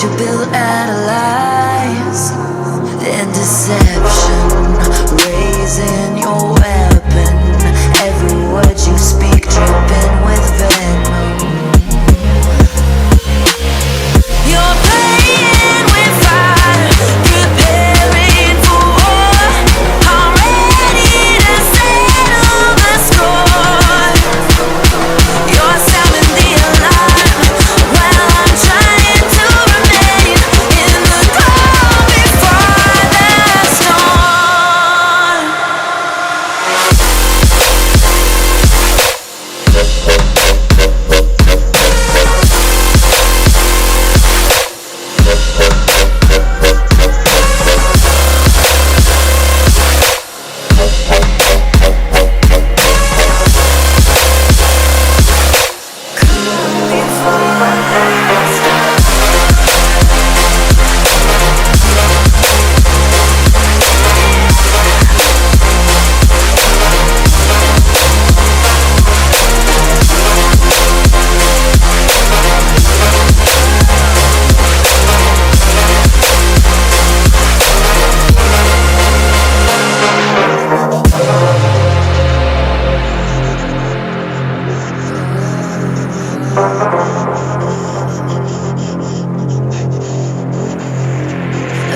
you build out of lies and deception, raising your weapon. Every word you speak dripping with venom. You're playing with fire, preparing for war. I'm ready to settle the score. You're sounding the alarm while I'm trying to remain in the calm before the storm.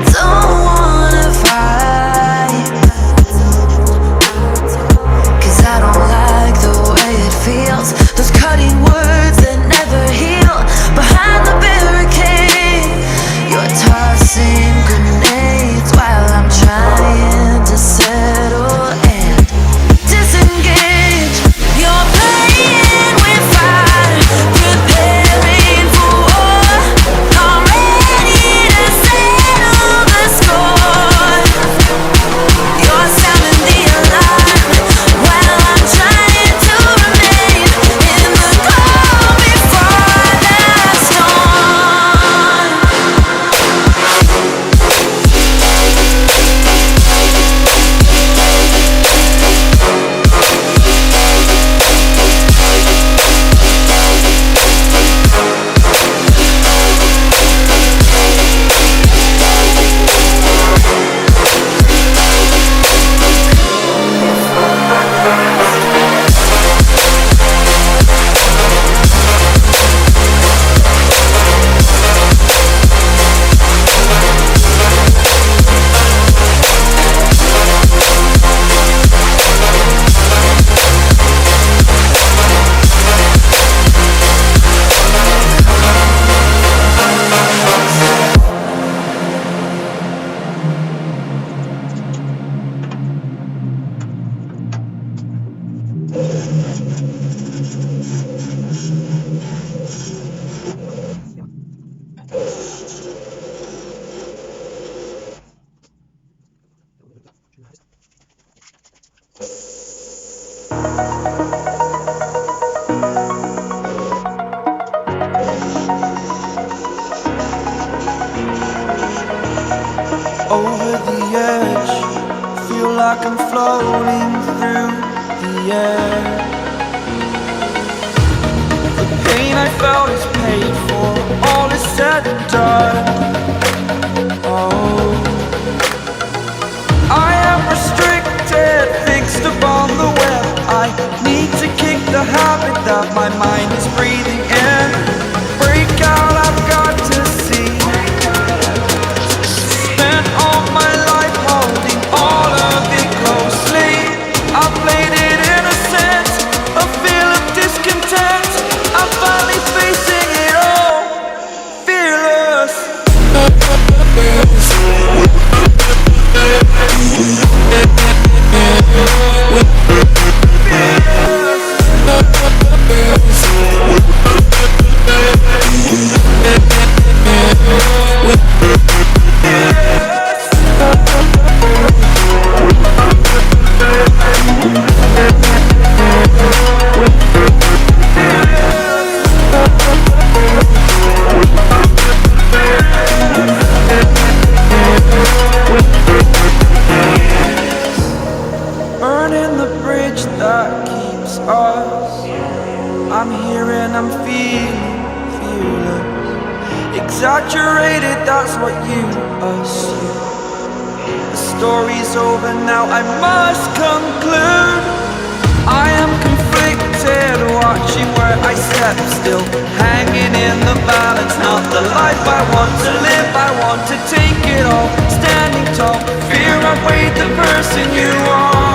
I don't wanna fight, 'cause I don't like the way it feels. Those cutting words that never heal. Behind the barricade, you're tossing grenades while I'm trying to settle and disengage. You're playing with fire, preparing for war. I'm ready to settle the score. You're sounding the alarm while I'm trying to remain in the calm before the storm. Over the edge, feel like I'm floating through the air. The pain I felt is paid for, all is said and done. Oh, I am restricted, fixed upon the web. I need to kick the habit that my mind is breathing in. Break out, I've got to see. Spent all my life holding all of it closely. I played it innocent, a feel of discontent. I'm finally facing it all, fearless. Fearless. it, that's what you assume. The story's over now, I must conclude. I am conflicted, watching where I step still, hanging in the balance. Not the life I want to live, I want to take it all. Standing tall, fear I've weighed the person you are.